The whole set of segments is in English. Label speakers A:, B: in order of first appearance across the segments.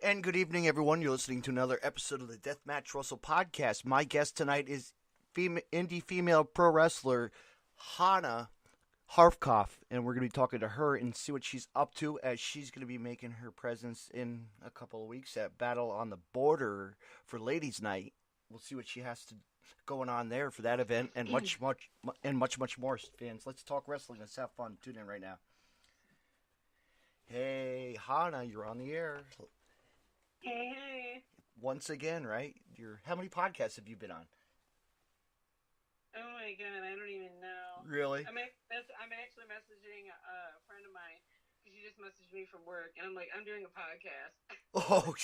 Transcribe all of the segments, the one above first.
A: And good evening, everyone. You're listening to another episode of the Deathmatch Russell podcast. My guest tonight is indie female pro wrestler Hannah Hartkopf, and we're going to be talking to her and see what she's up to as she's going to be making her presence in a couple of weeks at Battle on the Border for Ladies' Night. We'll see what she has going on there for that event and much more. Fans, let's talk wrestling. Let's have fun. Tune in right now. Hey, Hannah, you're on the air.
B: Hey.
A: Once again, right? How many podcasts have you been on?
B: Oh my god, I don't even know.
A: Really?
B: I'm actually messaging a friend of mine because she just messaged me from work, and I'm like, I'm doing a podcast.
A: Oh,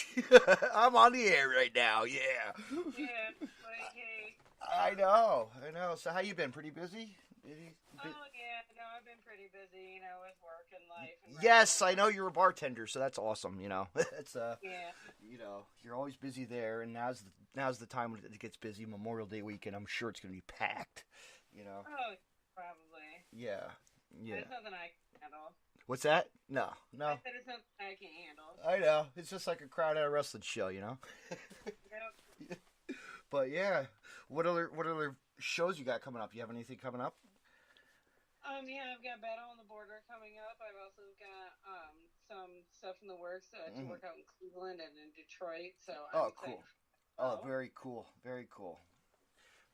A: I'm on the air right now. Yeah.
B: Yeah, like, hey.
A: I know. So how you been? Pretty busy?
B: Oh yeah, no, I've been pretty busy, with work and life. And
A: yes, I know you're a bartender, so that's awesome. It's
B: yeah.
A: You're always busy there, and now's the time when it gets busy. Memorial Day weekend, I'm sure it's going to be packed.
B: Oh, probably.
A: Yeah.
B: It's nothing I can handle.
A: What's that? No.
B: I said it's something I can handle.
A: I know. It's just like a crowd at a wrestling show,
B: Yep.
A: But yeah, what other shows you got coming up? You have anything coming up?
B: Yeah, I've got Battle on the Border coming up. I've also got some stuff in the works to work out in Cleveland and in Detroit. So I'm excited.
A: Cool. Oh, very cool. Very cool.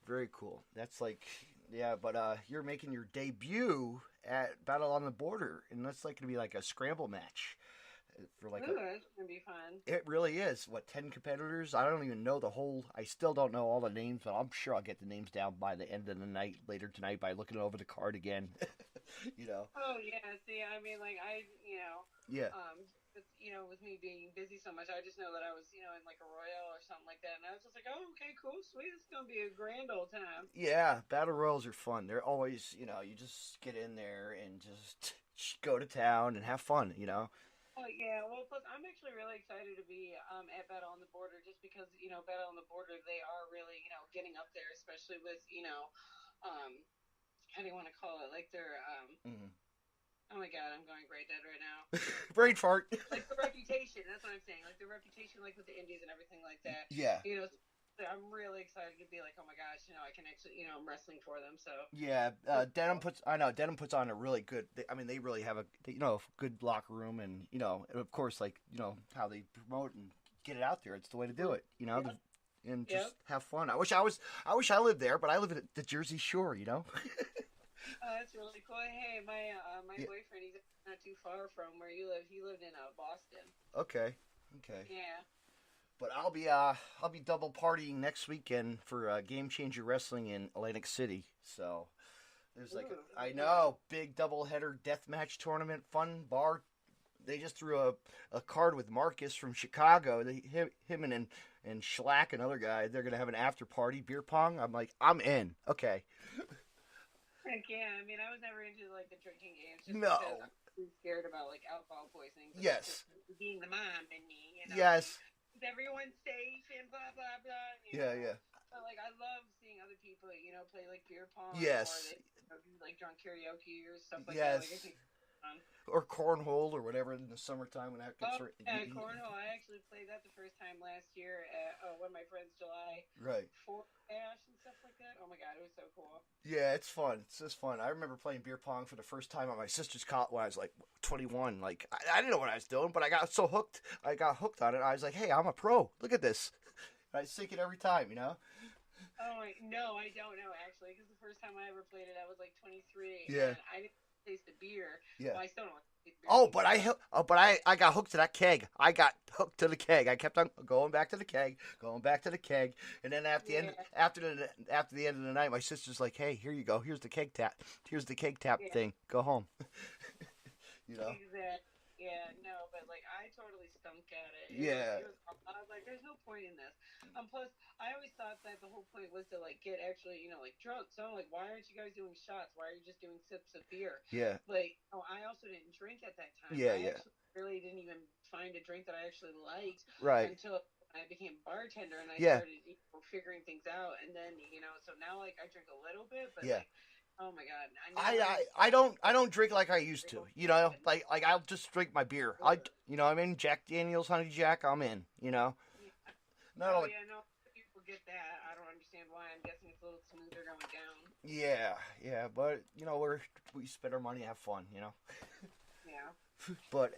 A: Very cool. That's like, yeah, but you're making your debut at Battle on the Border, and that's like going to be like a scramble match. For like
B: Ooh, that's going to be fun.
A: It really is. 10 competitors? I don't even know I still don't know all the names, but I'm sure I'll get the names down by the end of the night, later tonight, by looking over the card again.
B: Oh, yeah. See,
A: Yeah.
B: With me being busy so much, I just know that I was, in like a Royale or something like that, and I was just like, oh, okay, cool, sweet, it's going to be a grand old time.
A: Yeah, Battle Royals are fun. They're always, you just get in there and just go to town and have fun,
B: Oh, yeah, well, plus I'm actually really excited to be at Battle on the Border just because, Battle on the Border, they are really, getting up there, especially with, how do you want to call it? Like they're, Oh my god, I'm going brain dead right now.
A: Brain fart.
B: Like the reputation, that's what I'm saying. Like the reputation, like with the Indies and everything like that.
A: Yeah.
B: I'm really excited to be like, oh my gosh, I can actually, I'm wrestling for them. So.
A: Yeah, Denim puts on a really good. They really have a good locker room, and of course, like how they promote and get it out there. It's the way to do it.
B: Yep.
A: And just have fun. I wish I lived there, but I live at the Jersey Shore.
B: Oh, that's really cool. Hey, my boyfriend, he's not too far from where you live. He lived in Boston.
A: Okay.
B: Yeah.
A: But I'll be double partying next weekend for Game Changer Wrestling in Atlantic City. So there's I know, big doubleheader deathmatch tournament, fun bar. They just threw a card with Marcus from Chicago. Him and Schlack, another guy. They're gonna have an after party, beer pong. I'm like, I'm in. Okay.
B: Heck yeah, I was never into like the drinking games. Just
A: no.
B: Because I'm too scared about like alcohol poisoning. So
A: yes.
B: Being the mom in me,
A: Yes.
B: Is everyone safe and blah blah blah.
A: Yeah.
B: But like I love seeing other people, play like beer pong.
A: Yes.
B: Or they do like drunk karaoke or stuff like
A: yes.
B: that. Like, I think fun.
A: Or cornhole or whatever in the summertime when that gets
B: cornhole. I actually played that the first time last year at one of my friends' July.
A: Right.
B: 4th Ash and stuff like that. Oh my god, it was so cool.
A: Yeah, it's fun. It's just fun. I remember playing beer pong for the first time at my sister's college when I was like 21. Like I didn't know what I was doing, but I got so hooked. I got hooked on it. I was like, hey, I'm a pro. Look at this. And I sink it every time,
B: Oh no, I don't know actually, because the first time I ever played it, I was like 23.
A: Yeah.
B: And I didn't taste the beer.
A: Yeah.
B: Well, I still don't want to taste beer.
A: I got hooked to that keg. I got hooked to the keg. I kept on going back to the keg, and then after the end of the night, my sister's like, "Hey, here you go. Here's the keg tap. Thing. Go home."
B: Exactly. Yeah, no, but like I totally stunk at it.
A: Yeah.
B: I was like, there's no point in this. Plus, I always thought that the whole point was to like get actually, like drunk. So I'm like, why aren't you guys doing shots? Why are you just doing sips of beer?
A: Yeah.
B: Like, I also didn't drink at that time.
A: Yeah,
B: I actually really didn't even find a drink that I actually liked.
A: Right.
B: Until I became a bartender and I started figuring things out, and then so now like I drink a little bit, but like Oh my god!
A: I don't drink like I used to. You know, like I'll just drink my beer. I'm in Jack Daniels, Honey Jack. I'm in. You know.
B: Yeah.
A: Not only.
B: Yeah, no, people get that. I don't understand why. I'm guessing it's a little smoother going down.
A: Yeah, but we spend our money, have fun. You know.
B: Yeah.
A: But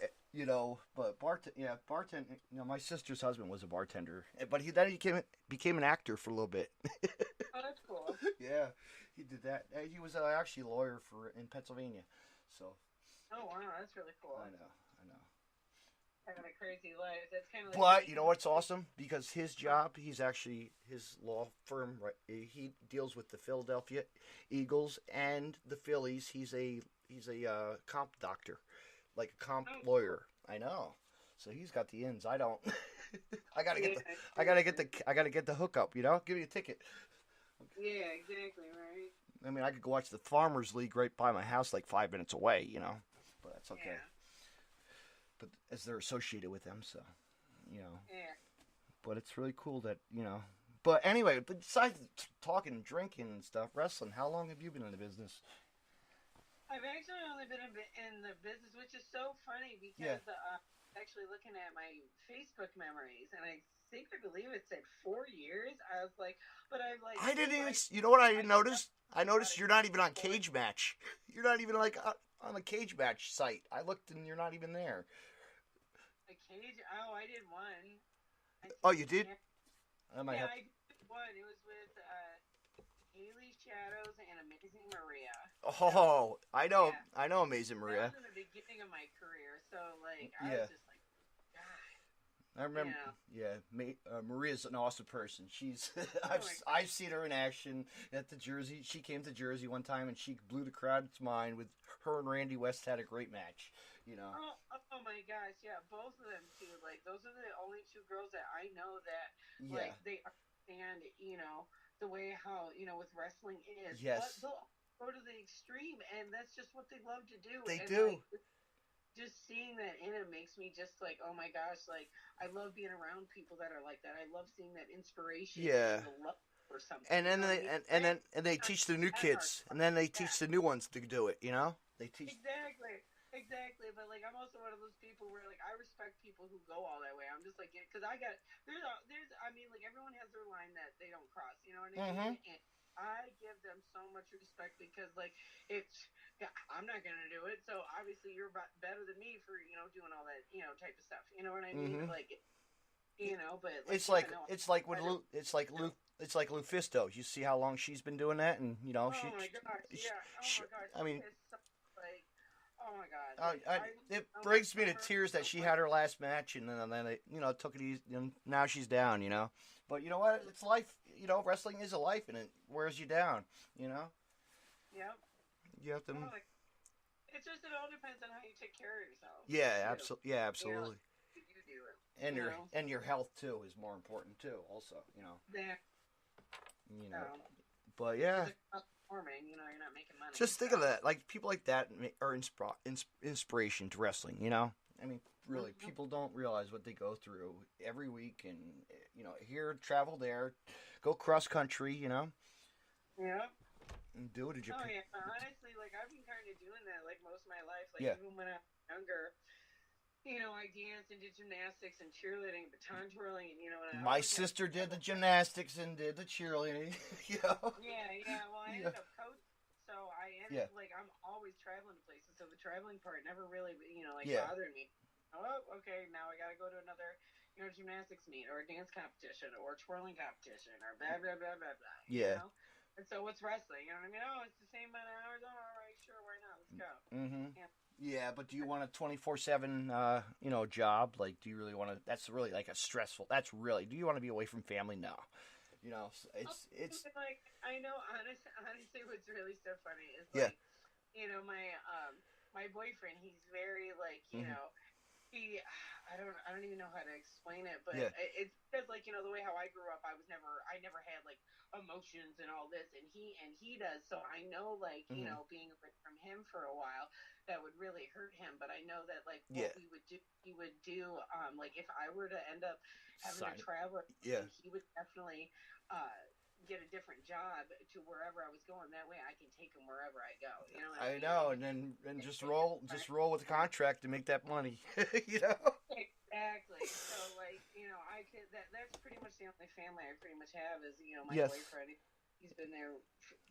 A: bartend. My sister's husband was a bartender, but he became an actor for a little bit.
B: Oh, that's cool.
A: Yeah, he did that. He was actually a lawyer in Pennsylvania. So.
B: Oh wow, that's really cool.
A: I know.
B: Having a crazy life. That's kind of.
A: But you know what's awesome? Because his job, his law firm. Right, he deals with the Philadelphia Eagles and the Phillies. He's a comp doctor, like a comp lawyer. I know. So he's got the ins. I don't. I gotta get the hookup. You know, give me a ticket.
B: Yeah, exactly right.
A: I mean, I could go watch the Farmers League right by my house, like 5 minutes away. You know, but that's okay.
B: Yeah.
A: But as they're associated with them, so you know.
B: Yeah.
A: But it's really cool that But anyway, besides talking and drinking and stuff, wrestling. How long have you been in the business?
B: I've actually only been in the business, which is so funny because actually looking at my Facebook memories, and I believe it said 4 years. I was like, but I've like.
A: I didn't even. You know what I didn't notice? I noticed you're not even on Cage Match. You're not even like on the Cage Match site. I looked and you're not even there.
B: A cage? Oh, I did one.
A: Oh, you did?
B: I did one. It was with Haley Shadows and Amazing Maria.
A: Oh, I know.
B: Yeah.
A: I know Amazing Maria.
B: That was in the beginning of my career, so like I was just like, God.
A: I remember. Yeah, Maria's an awesome person. She's. I've seen her in action at the Jersey. She came to Jersey one time and she blew the crowd's mind with her and Randy West had a great match. You know.
B: Oh my gosh, yeah, both of them too. Like those are the only two girls that I know that like they understand, the way how with wrestling is.
A: Yes.
B: But they'll go to the extreme, and that's just what they love to do.
A: They
B: and
A: do.
B: Like, just seeing that in it makes me just like, oh my gosh, like I love being around people that are like that. I love seeing that inspiration.
A: Yeah.
B: And the love for something.
A: And then they teach the new kids, and then they teach the new ones to do it. You know, they teach.
B: Exactly, but like I'm also one of those people where like I respect people who go all that way. I'm just like, because I got there's like everyone has their line that they don't cross. You know what I mean? And I give them so much respect because like I'm not gonna do it, so obviously you're better than me for doing all that type of stuff. You know what I mean? Like but like,
A: it's like Lufisto. You see how long she's been doing that, and
B: oh my gosh.
A: I mean.
B: Like, oh my God!
A: It brings me to tears that she had her last match, and then it, took it easy. And now she's down, But you know what? It's life. Wrestling is a life, and it wears you down.
B: Yep.
A: You have to.
B: It's just it all depends on how you take care of yourself.
A: Yeah, absolutely. Yeah, absolutely.
B: You do it.
A: And your health too is more important too. Also,
B: Yeah.
A: But yeah.
B: You're not making money.
A: Just think of that. Like people like that are inspiration to wrestling. I mean, really, people don't realize what they go through every week, and here, travel there, go cross country.
B: Yeah.
A: And do it in Japan.
B: Oh yeah, honestly, like I've been kind of doing that like most of my life. Like even when I was younger, I danced and did gymnastics and cheerleading, baton twirling, and
A: my sister did the gymnastics and did the cheerleading.
B: Yeah. Well, I ended up coaching, so I ended like I'm always traveling to places, so the traveling part never really, bothered me. Oh, okay, now I got to go to another, gymnastics meet or a dance competition or a twirling competition or blah blah blah blah blah.
A: Yeah.
B: And so what's wrestling? You know what I mean? Oh, it's the same amount of hours. Oh, all right, sure, why not? Let's go.
A: Yeah, but do you want a 24/7, job? Like, do you really want to? That's really like a stressful. Do you want to be away from family? No. It's
B: like I know. Honestly, what's really so funny is like, my boyfriend. He's very like, I don't even know how to explain it, but it's because like the way how I grew up, I never had like emotions and all this, and he does. So I know like being away from him for a while, that would really hurt him. But I know that like what he would do like if I were to end up having to travel, he would definitely get a different job to wherever I was going. That way I can take them wherever I go. You know what
A: I
B: mean?
A: know, and then just roll with the contract to make that money. You know.
B: Exactly. So like, you know, I could that's pretty much the only family I pretty much have is, you know, my
A: Yes.
B: boyfriend. He's been there.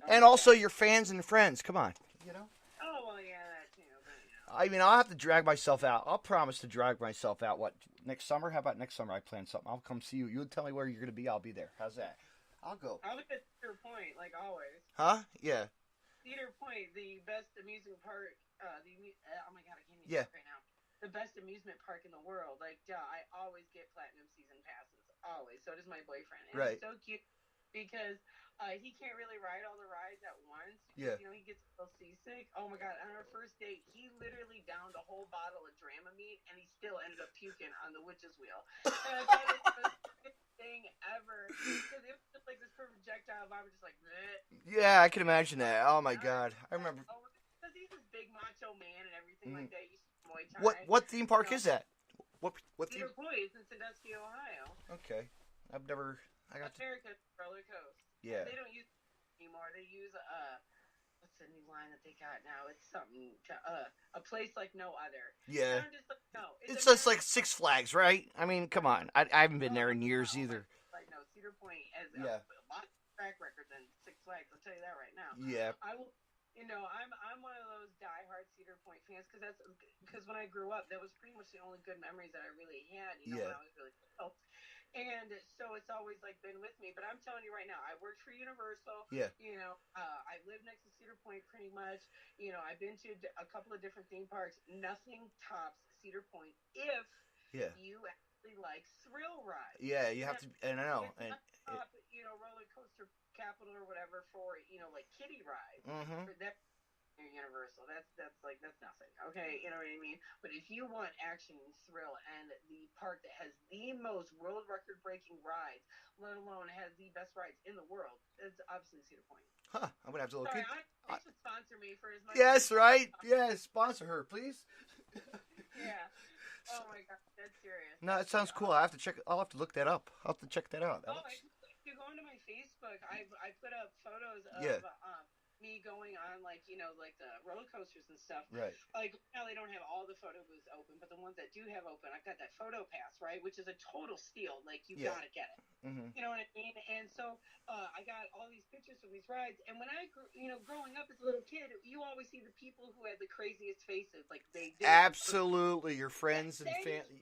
A: And also your fans and friends. Come on. You know.
B: Oh well, yeah, that too. But, you know.
A: I mean, I'll have to drag myself out. I'll promise to drag myself out. What, next summer? How about next summer? I plan something. I'll come see you. You tell me where you're going to be. I'll be there. How's that? I'll go.
B: I'll be at Cedar Point, like always.
A: Huh? Yeah.
B: Cedar Point, the best amusement park. Oh my god, I can't even
A: Yeah.
B: talk right now. The best amusement park in the world. Like, I always get platinum season passes. Always. So does my boyfriend. And
A: Right.
B: It's so cute because he can't really ride all the rides at once.
A: Yeah.
B: You know, he gets a little seasick. Oh my god! On our first date, he literally downed a whole bottle of Dramamine, and he still ended up puking on the witch's wheel. And I thought it was the best thing ever because it was just like this projectile vomit, just like. Bleh.
A: Yeah, I can imagine that. Oh my god, I remember.
B: Because he's this big macho man and everything like that. He's Muay Thai.
A: What theme park is that? What
B: Cedar
A: theme?
B: Point is in Sandusky, Ohio.
A: Okay, I've never. I got to.
B: America's roller coaster.
A: Yeah.
B: They don't use it anymore. They use what's the new line that they got now? It's something a place like no other.
A: Yeah.
B: And I'm just like, no.
A: It's just like Six Flags, right? I mean, come on. I haven't been there in years either.
B: Like no, Cedar Point has
A: Yeah.
B: a lot of track record than Six Flags. I'll tell you that right now.
A: Yeah.
B: I will. You know, I'm one of those diehard Cedar Point fans because when I grew up, that was pretty much the only good memories that I really had. You know, when I was really little. And so it's always like been with me. But I'm telling you right now, I worked for Universal.
A: Yeah.
B: You know, I live next to Cedar Point pretty much. You know, I've been to a couple of different theme parks. Nothing tops Cedar Point if you actually like thrill rides.
A: Yeah, you have to. And I know. And
B: top, you know, roller coaster capital or whatever for, you know, like kiddie rides.
A: Mm-hmm.
B: For that Universal, that's nothing. Okay, you know what I mean. But if you want action and thrill, and the park that has the most world record breaking rides, let alone has the best rides in the world, it's obviously Cedar Point.
A: Huh? I'm gonna have to look.
B: Sorry, they should sponsor me for as much.
A: Yes, right. Yes, sponsor her, please.
B: Yeah. Oh my god, that's serious.
A: No, it sounds cool. I have to check. I'll have to look that up. I'll have to check that out.
B: If you go into my Facebook, I put up photos of me going on, like, you know, like the roller coasters and stuff.
A: Right.
B: Like, now they don't have all the photo booths open, but the ones that do have open, I've got that photo pass, right, which is a total steal. Like, you gotta get it.
A: Mm-hmm.
B: You know what I mean? And so I got all these pictures from these rides, and when I grew, you know, growing up as a little kid, you always see the people who had the craziest faces, like they did.
A: Absolutely, your friends and family.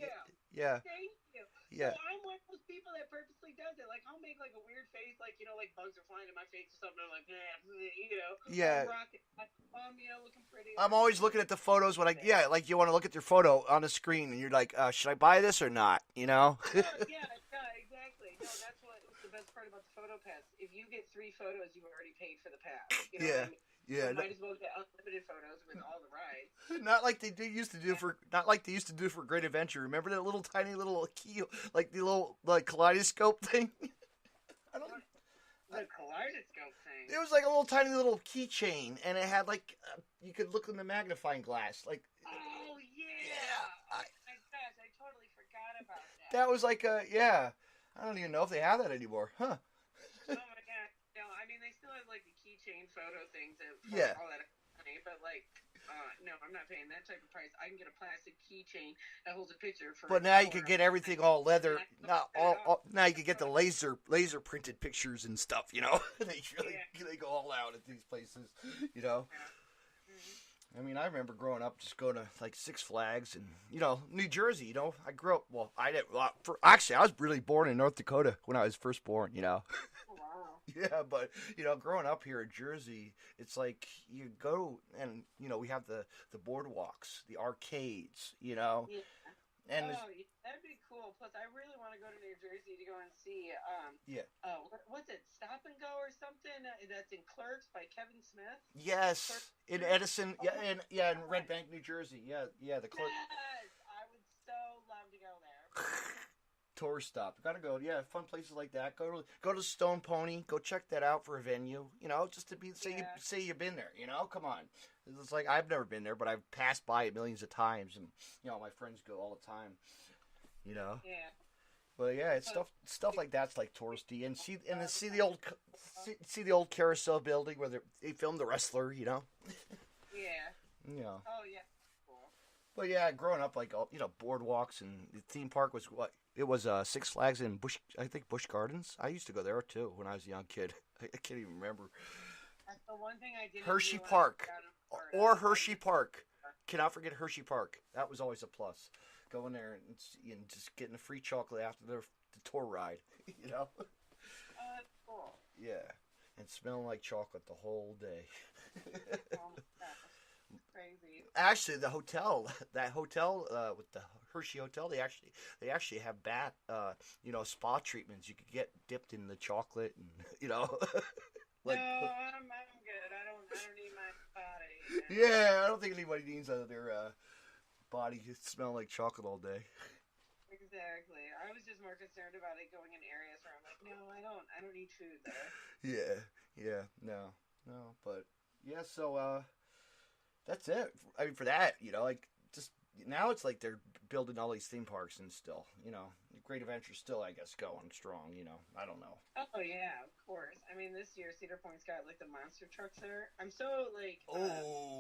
A: Yeah.
B: Thank you.
A: Yeah.
B: So I'm one of those people that purposely does it. Like, I'll make like a weird face, like, you know, like bugs are flying in my face or something. I'm like, you know.
A: Yeah.
B: You know, looking pretty.
A: I'm always looking at the photos when like you want to look at your photo on the screen, and you're like, should I buy this or not? You know.
B: Yeah, exactly. No, that's what was the best part about the photo pass. If you get 3 photos, you've already paid for the pass. You know what I mean?
A: Yeah.
B: So might as well get unlimited photos with all the rides.
A: Not like they used to do for Great Adventure. Remember that little tiny little key, like the little kaleidoscope thing?
B: The kaleidoscope thing.
A: It was like a little tiny little keychain, and it had like you could look in the magnifying glass. Like.
B: Oh yeah. Oh my gosh, I totally forgot about that.
A: That was like I don't even know if they have that anymore, huh?
B: Oh my god. No, I mean they still have like the keychain photo things and all that money, but like no, I'm not paying that type of price. I can get a plastic keychain that holds a picture for.
A: But now you could get everything all leather. Now you could get the laser printed pictures and stuff. You know, they go all out at these places. You know.
B: Yeah. Mm-hmm.
A: I mean, I remember growing up just going to like Six Flags and, you know, New Jersey, you know. I grew up, actually, I was really born in North Dakota when I was first born, you know.
B: Oh, wow.
A: Yeah, but, you know, growing up here in Jersey, it's like you go and, you know, we have the boardwalks, the arcades, you know.
B: Yeah.
A: And
B: that'd be cool. Plus, I really want to go to New Jersey to go and see, what's it, Stop and Go or something? That's in Clerks by Kevin Smith?
A: Yes, in Edison, in Red Bank, New Jersey. Yeah, the Clerks.
B: Yes, I would so love to go there.
A: Tourist stop. Gotta go. Yeah, fun places like that. Go to Stone Pony. Go check that out for a venue. You know, just to say you've been there. You know, come on. It's like I've never been there, but I've passed by it millions of times, and you know my friends go all the time. You know.
B: Yeah.
A: Well, yeah, it's stuff like that's like touristy, and see the old carousel building where they filmed The Wrestler, you know.
B: Yeah.
A: Yeah.
B: Oh yeah. Cool.
A: But yeah, growing up, like boardwalks and the theme park was what it was. Six Flags and Busch Gardens. I used to go there too when I was a young kid. I can't even remember.
B: That's the one thing I didn't
A: Hershey
B: do when
A: Park
B: I was
A: or Hershey Park. Cannot forget Hershey Park. That was always a plus. Going there and just getting a free chocolate after the tour ride. You know.
B: Oh, that's cool.
A: Yeah, and smelling like chocolate the whole day.
B: Oh my gosh. Crazy.
A: Actually, that hotel with the Hershey Hotel, they actually have spa treatments. You could get dipped in the chocolate, and
B: like. No, I'm good. I don't need my body.
A: Yeah, I don't think anybody needs their body smell like chocolate all day.
B: Exactly. I was just more concerned about it going in areas where I'm like, no, I don't need food there.
A: Yeah, no, but yeah. So that's it. I mean, for that, just now it's like they're building all these theme parks and still, Great Adventure's still, I guess, going strong. I don't know.
B: Oh yeah, of course. I mean, this year Cedar Point's got like the monster trucks there. I'm so like.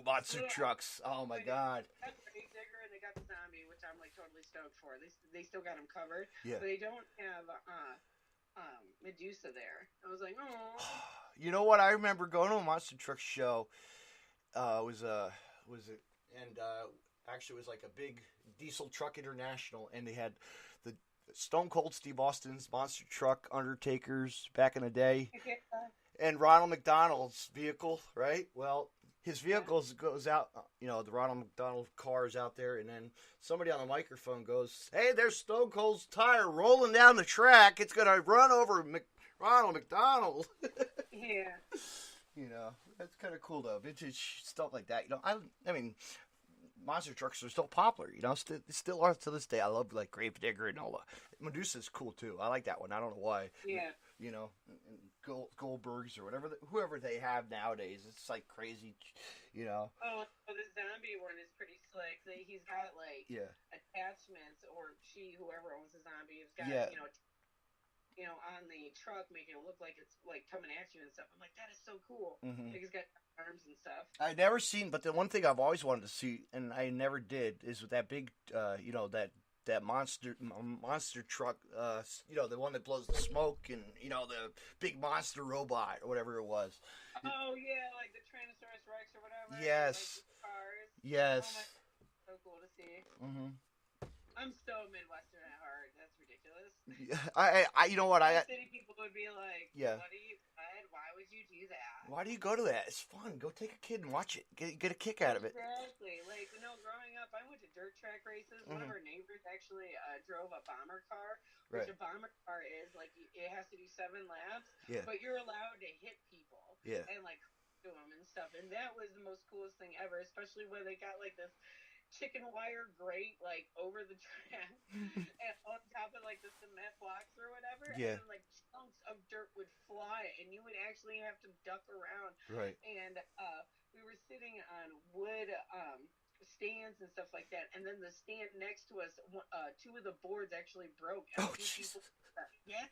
A: Monster trucks! Oh my god.
B: They got the Digger and they got the zombie, which I'm like totally stoked for. They still got them covered.
A: Yeah.
B: But they don't have Medusa there. I was like, oh.
A: You know what? I remember going to a monster truck show. Actually it was like a big Diesel Truck International, and they had the Stone Cold Steve Austin's monster truck Undertakers back in the day, and Ronald McDonald's vehicle, right? Well, his vehicle goes out, the Ronald McDonald car is out there, and then somebody on the microphone goes, "Hey, there's Stone Cold's tire rolling down the track. It's gonna run over Ronald McDonald."
B: Yeah.
A: That's kind of cool though. Vintage stuff like that. I mean, monster trucks are still popular. Still are to this day. I love like Grave Digger and all that. Medusa's cool too. I like that one. I don't know why.
B: Yeah.
A: And Goldbergs or whoever they have nowadays. It's like crazy.
B: Oh, the zombie one is pretty slick. He's got like attachments, or whoever owns the zombie, has got on the truck, making it look like it's like coming at you and stuff. I'm like, that is so cool. Mm-hmm. Like he's got arms and stuff.
A: I've never seen, but the one thing I've always wanted to see, and I never did, is with that big, that monster truck, the one that blows the smoke, and the big monster robot or whatever it was.
B: Oh yeah, like the Tyrannosaurus Rex or whatever.
A: Yes.
B: Like cars.
A: Yes.
B: Oh my, so cool to see.
A: Mm-hmm.
B: I'm so Midwestern at heart. That's ridiculous.
A: You know what?
B: City people would be like,
A: yeah.
B: Why would you do that?
A: Why do you go to that? It's fun. Go take a kid and watch it. Get a kick out of it.
B: Exactly. Like, growing up, I went to dirt track races. Mm-hmm. One of our neighbors actually drove a bomber car, which a bomber car is, like, it has to do 7 laps, but you're allowed to hit people.
A: Yeah.
B: And, like, to them and stuff. And that was the most coolest thing ever, especially when they got, like, this chicken wire grate like over the track and on top of like the cement blocks or whatever, and then like chunks of dirt would fly and you would actually have to duck around.
A: Right.
B: And we were sitting on wood stands and stuff like that, and then the stand next to us, 2 of the boards actually broke.
A: Oh, Jesus.
B: Yeah.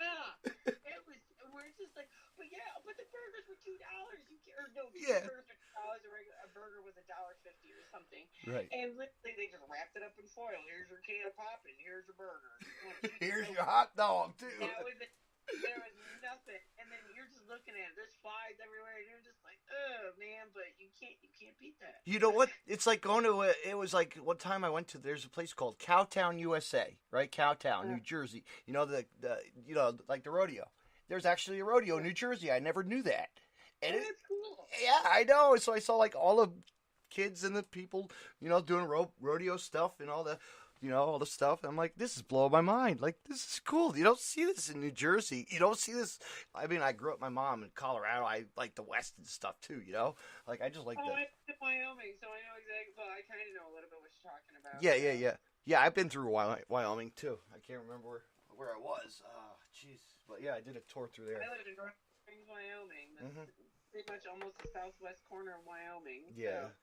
B: It was, we're just like, but the burgers were $2. Burgers were $2. A burger was $1.50 or something.
A: Right.
B: And literally, they just wrapped it up in foil. Here's your can of popping. Here's your burger.
A: Here's your hot dog too.
B: There was nothing, and then you're just looking at it. There's flies everywhere, and you're just like, oh man, but you can't beat that. You know what?
A: It's like going to it was like one time I went to. There's a place called Cowtown, USA, right? Cowtown, New Jersey. Like the rodeo. There's actually a rodeo in New Jersey. I never knew that. And
B: that's cool.
A: Yeah, I know. So I saw like all the kids and the people, doing rodeo stuff and all the. All the stuff. I'm like, this is blowing my mind. Like, this is cool. You don't see this in New Jersey. You don't see this. I mean, I grew up, my mom in Colorado. I like the West and stuff too, Like, I just like
B: I went to Wyoming, so I know exactly. Well, I kind of know a little bit what you're talking about.
A: Yeah. Yeah, I've been through Wyoming too. I can't remember where I was. Jeez. But yeah, I did a tour through there.
B: I lived in North Springs, Wyoming. That's pretty much almost the southwest corner of Wyoming.
A: Yeah.
B: So.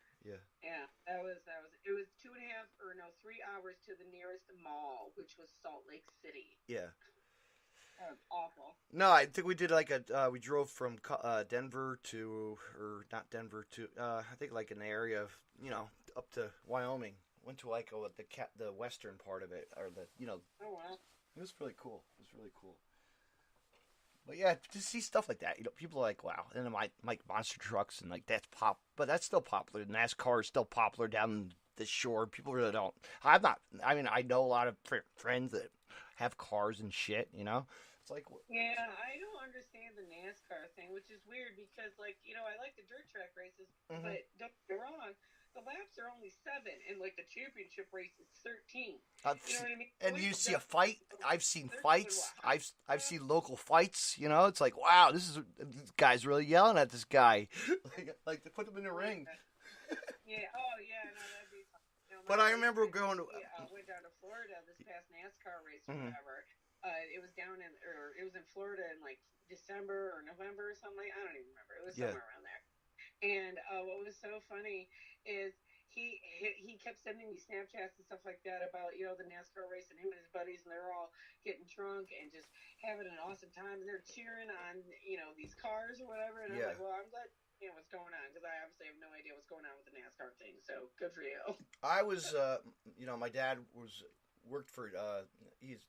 B: Yeah, that was. It was 3 hours to the nearest mall, which was Salt Lake City.
A: Yeah.
B: That was awful.
A: No, I think we did like we drove from Denver to, or not Denver to, I think like an area of, up to Wyoming. Went to like the western part of it, or
B: Oh wow.
A: it was really cool. It was really cool. But yeah, to see stuff like that, people are like, wow. And then like monster trucks and like but that's still popular. NASCAR is still popular down the shore. People really don't. I know a lot of friends that have cars and shit. It's like,
B: Yeah, I don't understand the NASCAR thing, which is weird because, like, I like the dirt track races,
A: mm-hmm.
B: but don't get me wrong, the laps are only 7, and like the championship race is 13. You know what I mean?
A: And you see a fight. I've seen fights. I've seen local fights. It's like, wow, this guy's really yelling at this guy, like to put him in the ring.
B: Yeah. Oh yeah. No, that'd be fun.
A: But I remember going to.
B: Went down to Florida this past NASCAR race or
A: mm-hmm.
B: whatever. It was in Florida in like December or November or something. I don't even remember. It was somewhere around there. And what was so funny is he kept sending me Snapchats and stuff like that about the NASCAR race, and him and his buddies, and they're all getting drunk and just having an awesome time, and they're cheering on these cars or whatever. And I'm like, well, I'm glad what's going on, because I obviously have no idea what's going on with the NASCAR thing. So good for you.
A: I was my dad worked for he's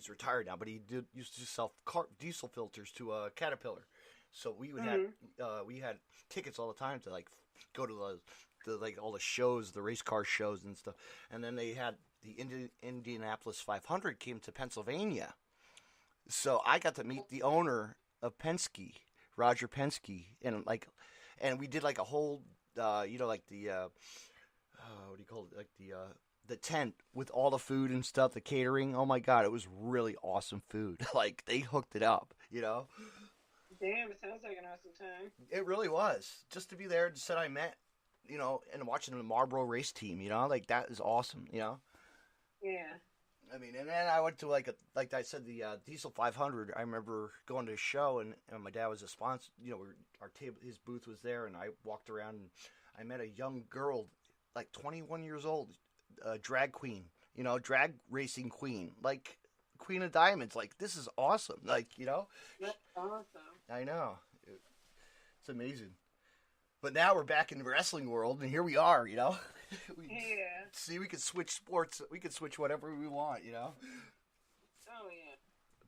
A: retired now, but he used to sell diesel filters to Caterpillar. So we would we had tickets all the time to like go to like all the shows, the race car shows and stuff. And then they had the Indianapolis 500 came to Pennsylvania. So I got to meet the owner of Penske, Roger Penske, and we did like a whole like the what do you call it, like the tent with all the food and stuff, the catering. Oh my God, it was really awesome food. Like they hooked it up,
B: Damn, it sounds like an awesome time.
A: It really was. Just to be there and said I met, and watching the Marlboro race team, like that is awesome,
B: Yeah.
A: I mean, and then I went to like I said, the Diesel 500. I remember going to a show, and my dad was a sponsor. Our table, his booth was there, and I walked around, and I met a young girl, like 21 years old, drag queen, drag racing queen, like Queen of Diamonds. Like, this is awesome. Like,
B: That's awesome.
A: I know. It's amazing. But now we're back in the wrestling world, and here we are, See, we can switch sports. We can switch whatever we want,
B: Oh, yeah.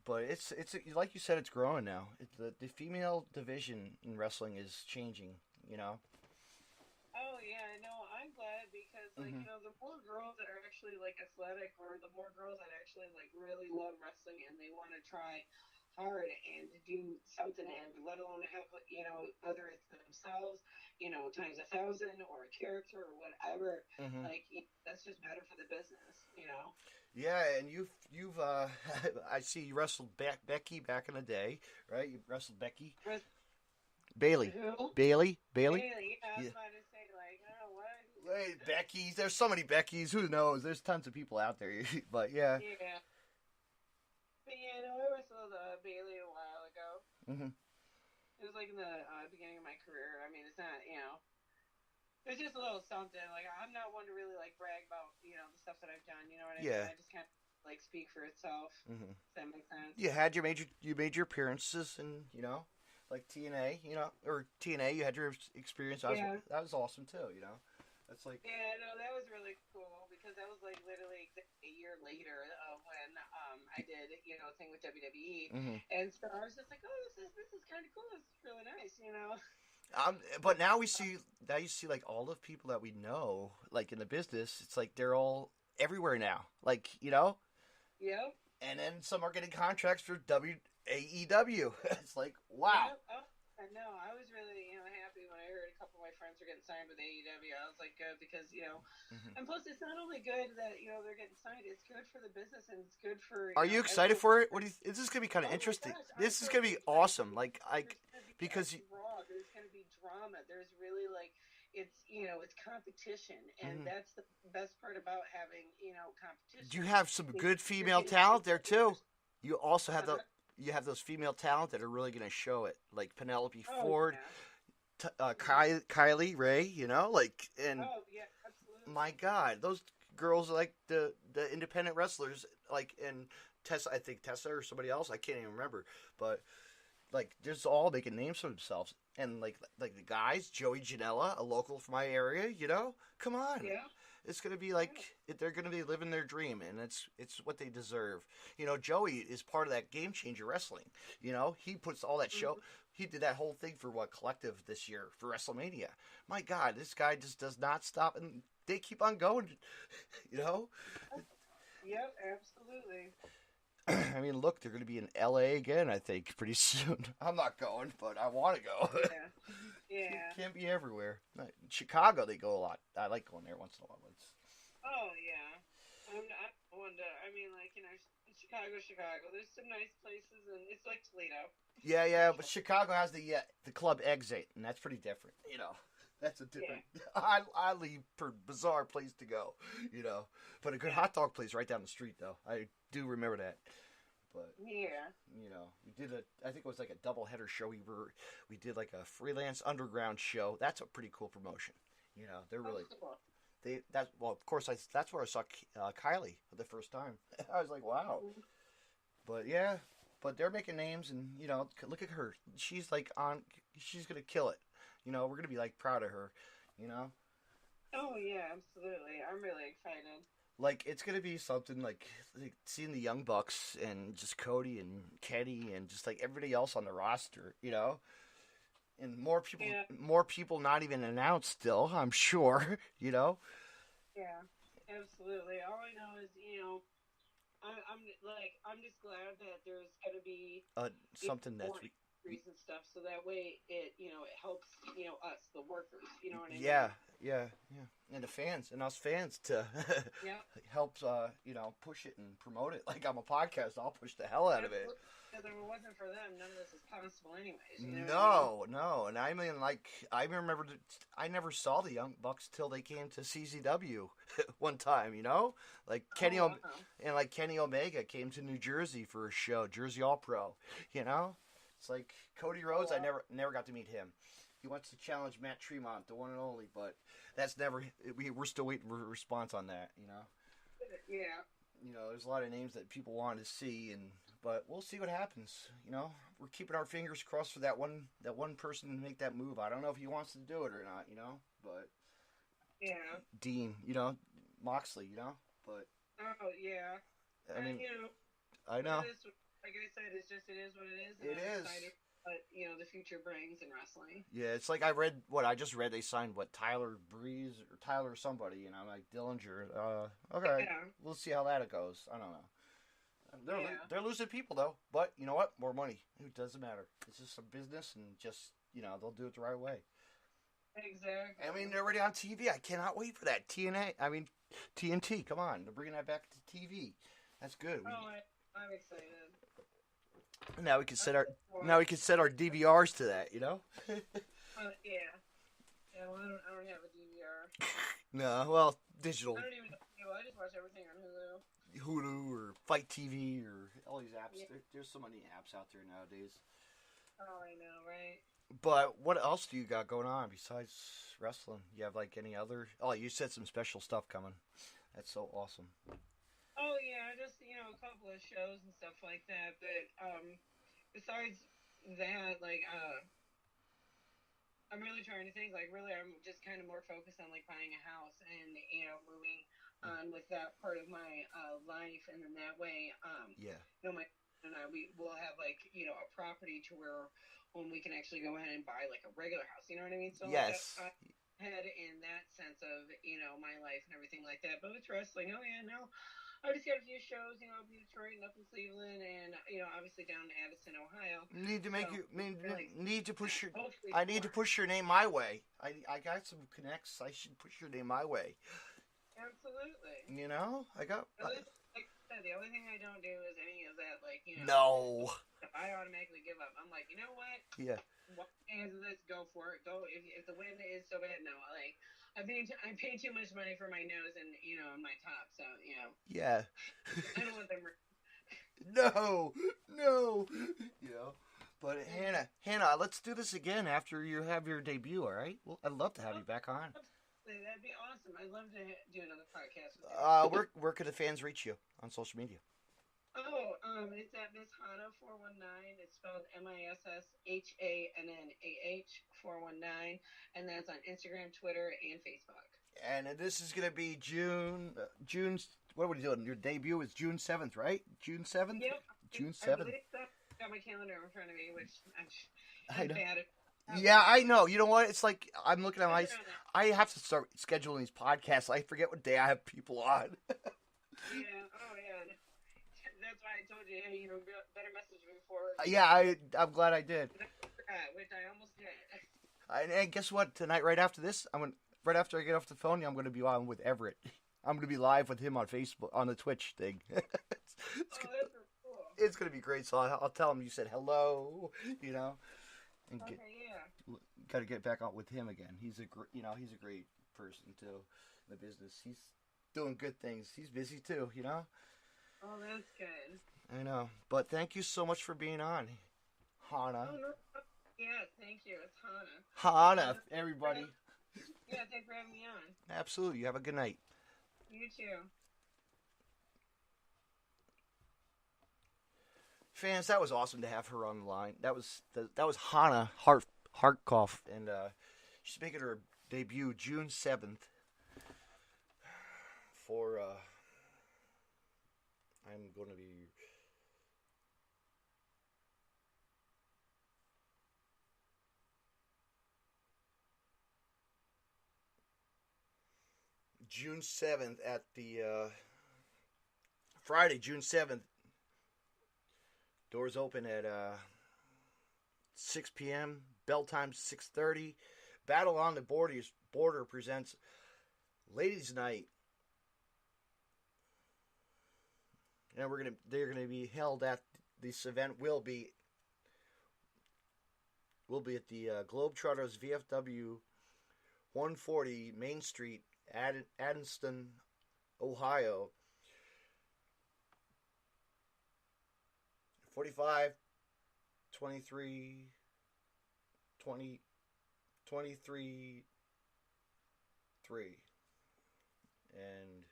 A: But it's like you said, it's growing now. The female division in wrestling is changing,
B: Oh, yeah, no, I'm glad because, like, the more girls that are actually, like, athletic, or the more girls that actually, like, really love wrestling and they want to try hard and to do something, and let alone have, whether it's themselves, times 1,000 or a character or whatever, like, that's just better for the business,
A: Yeah, and you've I see you wrestled Becky back in the day, right? You wrestled Becky. Bailey.
B: Who?
A: Bailey.
B: Yeah, I was about to say, like, oh, what?
A: Wait, Becky's. There's so many Beckys. Who knows? There's tons of people out there. But yeah.
B: Yeah. But yeah, no, I wrestled Bailey a while ago.
A: Mm-hmm.
B: It was like in the beginning of my career. I mean, it's not, it's just a little something. Like, I'm not one to really like brag about, the stuff that I've done. You know what I mean? I just kind of like speak for itself.
A: Mm-hmm.
B: Does that make sense?
A: You made your appearances, and like TNA, or TNA. You had your experience. That was awesome too. That's like.
B: Yeah, no, that was really cool because that was like literally a year later when I did a thing with WWE, and so I was just like, oh, this is kind of cool. This is really nice,
A: But now you see like all the people that we know, like in the business. It's like they're all everywhere now. Like
B: Yep.
A: And then some are getting contracts for AEW. It's like, wow.
B: Yep. Oh, I know. I was really, happy when I heard a couple of my friends were getting signed with AEW. I was like, good, because, and plus it's not only good that, they're getting signed, it's good for the business, and it's good for.
A: Are you excited for it? This is going to be kind of interesting. This is going to be awesome. Like, because
B: there's going to be drama. There's really like, it's competition, and that's the best part about having, competition.
A: You have some good female talent there too. You also have you have those female talent that are really going to show it, like Penelope Ford, Kylie Ray, and
B: oh yeah, absolutely.
A: My God, those girls are like the independent wrestlers, like, and Tessa, I think Tessa or somebody else. I can't even remember. But like, just all making names for themselves, and like the guys, Joey Janela, a local from my area. Come on.
B: Yeah.
A: It's gonna be like they're gonna be living their dream, and it's what they deserve. Joey is part of that Game Changer Wrestling. He puts all that show. He did that whole thing for Collective this year for WrestleMania. My God, this guy just does not stop, and they keep on going.
B: Yep, absolutely.
A: I mean, look, they're going to be in LA again, I think, pretty soon. I'm not going, but I want to go.
B: Yeah.
A: Can't be everywhere. In Chicago, they go a lot. I like going there once in a while.
B: Oh, yeah. Chicago. There's some nice places, and it's like Toledo.
A: Yeah, but Chicago has the club Exit, and that's pretty different. That's a different, oddly bizarre place to go. But a good hot dog place right down the street, though. I do remember that. But
B: yeah,
A: we did I think it was like a double header show. We did like a freelance underground show. That's a pretty cool promotion. They're really.
B: Cool.
A: Of course, that's where I saw Kylie for the first time. I was like, wow. But yeah, they're making names, and look at her. She's like she's gonna kill it. We're gonna be like proud of her.
B: Oh yeah, absolutely. I'm really excited.
A: Like, it's gonna be something like seeing the Young Bucks and just Cody and Kenny and just like everybody else on the roster. And more people not even announced still, I'm sure,
B: Yeah, absolutely. All I know is, I'm just glad that there's going to be
A: something that's
B: and stuff, so that way it helps, us, the workers, you know what I mean?
A: Yeah. And the fans, and us fans to help, push it and promote it. Like, I'm a podcast, I'll push the hell out of it.
B: If it wasn't for them, none of this is possible anyways.
A: No. And I mean, like, I remember I never saw the Young Bucks till they came to CZW one time, Like, Kenny Omega came to New Jersey for a show, Jersey All Pro, It's like Cody Rhodes, I never got to meet him. He wants to challenge Matt Tremont, the one and only, but that's never. We're still waiting for a response on that,
B: Yeah.
A: There's a lot of names that people want to see, but we'll see what happens. We're keeping our fingers crossed for that one person to make that move. I don't know if he wants to do it or not, but
B: yeah,
A: Dean, Moxley, but
B: oh yeah,
A: I mean,
B: I know. Like I said, it is what it is.
A: It is.
B: Excited what the future brings in wrestling.
A: Yeah, it's like I just read they signed Tyler Breeze or Tyler somebody, and I'm like Dillinger. Okay, We'll see how that goes. I don't know. They're losing people though, but you know what? More money. It doesn't matter. It's just a business, and just they'll do it the right way.
B: Exactly.
A: I mean, they're already on TV. I cannot wait for that TNT. Come on, they're bringing that back to TV. That's good.
B: I'm excited.
A: Now we can set our DVRs to that,
B: Yeah. Yeah, well, I don't have a DVR.
A: No, well, digital.
B: I don't even know. I just watch everything on Hulu.
A: Hulu or Fight TV or all these apps. Yeah. There's so many apps out there nowadays.
B: Oh, I know, right?
A: But what else do you got going on besides wrestling? You have like any other? Oh, you said some special stuff coming. That's so awesome.
B: Oh yeah, just a couple of shows and stuff like that. But besides that, like I'm really trying to think. Like really, I'm just kind of more focused on like buying a house and moving on with that part of my life, and then that way, my and I we will have like a property to where when we can actually go ahead and buy like a regular house. You know what I mean? So
A: yes.
B: Head in that sense of my life and everything like that. But with wrestling, I just got a few shows, up in Detroit and up in Cleveland, and obviously down in Addison, Ohio.
A: Need to push your name my way. I got some connects. I should push your name my way.
B: Absolutely.
A: I got.
B: The only thing I don't do is any of that, like
A: No.
B: I automatically give up. I'm like, you know what?
A: Yeah.
B: What hands of this? Go for it. Go. If the win is so bad, no. Like I pay too much money for my nose and my top, so
A: Yeah.
B: I don't want them.
A: No. But Hannah, let's do this again after you have your debut. All right? Well, I'd love to have you back on.
B: That'd be awesome. I'd love to do another podcast with you.
A: Where could the fans reach you on social media?
B: It's at Miss Hannah 419. It's spelled MISSHANNAH 419, and that's on Instagram, Twitter, and Facebook.
A: And this is going to be June. What are we doing? Your debut is June 7th, right? June 7th?
B: Yep,
A: June
B: I
A: 7th.
B: believe so. Got my calendar in front of me, which
A: I
B: I'm
A: know.
B: bad at.
A: Yeah, I know. You know what? It's like I'm looking at I have to start scheduling these podcasts. I forget what day I have people on.
B: Yeah. Oh, yeah. That's why I told you, hey, better message me before.
A: Yeah, I'm glad I did.
B: Which I almost did.
A: And guess what? Tonight, right after this, right after I get off the phone, I'm going to be on with Everett. I'm going to be live with him on Facebook on the Twitch thing.
B: That's cool.
A: It's going to be great. So I'll tell him you said hello. And got to get back out with him again. He's a he's a great person too in the business. He's doing good things. He's busy too.
B: Oh, that's good.
A: I know. But thank you so much for being on, Hannah.
B: Oh, no. Yeah, thank you. It's Hannah.
A: Hannah, everybody.
B: Yeah, thanks for having me on.
A: Absolutely. You have a good night.
B: You too.
A: Fans, that was awesome to have her on the line. That was Hannah Hartkopf, and she's making her debut June 7th for I'm going to be June 7th at the Friday, June 7th. Doors open at 6 p.m. Bell time 6:30. Battle on the Border presents Ladies Night. And they're gonna be held at this event will be at the Globetrotters VFW 140 Main Street, Addiston, Ohio. 45 23 20 23 3. And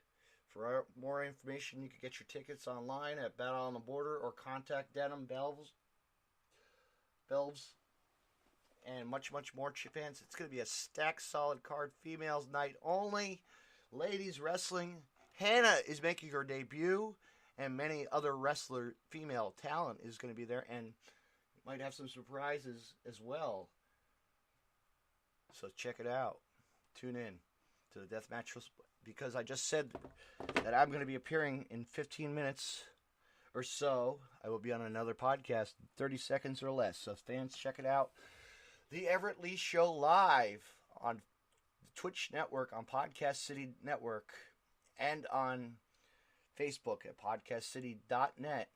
A: for more information, you can get your tickets online at Battle on the Border or contact Denim Belves and much more. Fans, it's going to be a stacked solid card. Females night only. Ladies wrestling. Hannah is making her debut, and many other female talent is going to be there, and might have some surprises as well. So check it out. Tune in to the Deathmatch, because I just said that I'm going to be appearing in 15 minutes or so. I will be on another podcast, 30 seconds or less. So fans, check it out. The Everett Lee Show live on the Twitch network, on Podcast City Network, and on Facebook at podcastcity.net,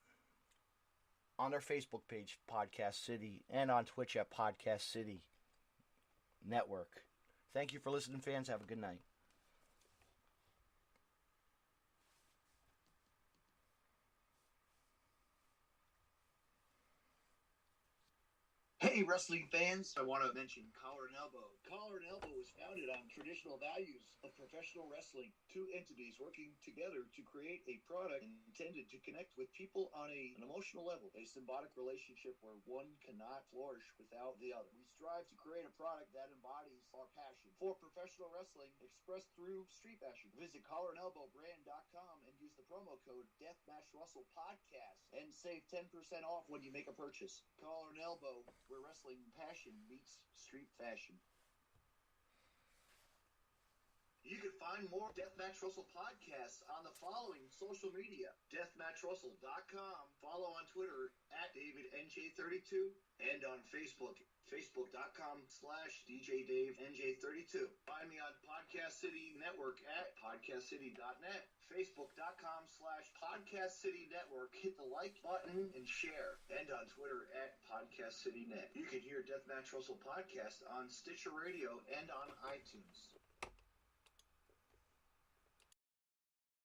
A: on their Facebook page, Podcast City, and on Twitch at Podcast City Network. Thank you for listening, fans. Have a good night.
C: Hey, wrestling fans, I want to mention Collar and Elbow. Collar and Elbow was founded on traditional values of professional wrestling. Two entities working together to create a product intended to connect with people on an emotional level, a symbiotic relationship where one cannot flourish without the other. We strive to create a product that embodies our passion for professional wrestling expressed through street fashion. Visit collarandelbowbrand.com and use the promo code DeathmatchRussellPodcast and save 10% off when you make a purchase. Collar and Elbow, where wrestling passion meets street fashion. You can find more Deathmatch Russell podcasts on the following social media: DeathmatchRussell.com, follow on Twitter at DavidNJ32, and on Facebook, Facebook.com/DJDaveNJ32. Find me on Podcast City Network at PodcastCity.net, Facebook.com/Podcast City Network. Hit the like button and share, and on Twitter at PodcastCityNet. You can hear Deathmatch Russell podcast on Stitcher Radio and on iTunes.